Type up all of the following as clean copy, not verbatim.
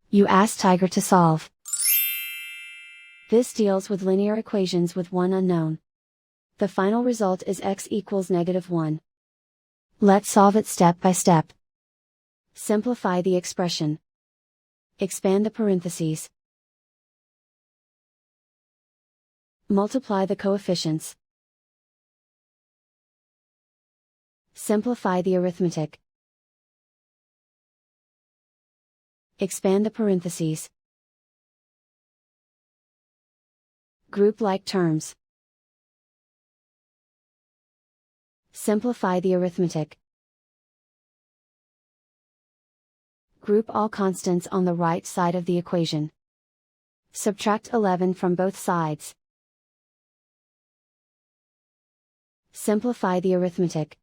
You ask Tiger to solve. This deals with linear equations with one unknown. The final result is x equals -1. Let's solve it step by step. Simplify the expression. Expand the parentheses. Multiply the coefficients. Simplify the arithmetic. Expand the parentheses. Group like terms. Simplify the arithmetic. Group all constants on the right side of the equation. Subtract 11 from both sides. Simplify the arithmetic.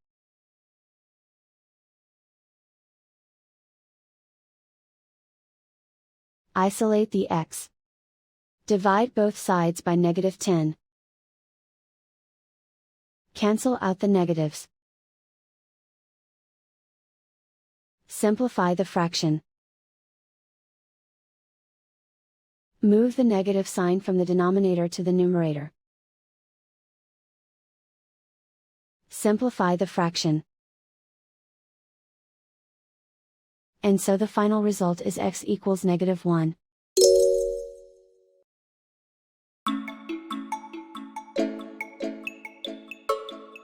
Isolate the x. Divide both sides by -10. Cancel out the negatives. Simplify the fraction. Move the negative sign from the denominator to the numerator. Simplify the fraction. And so the final result is x equals -1.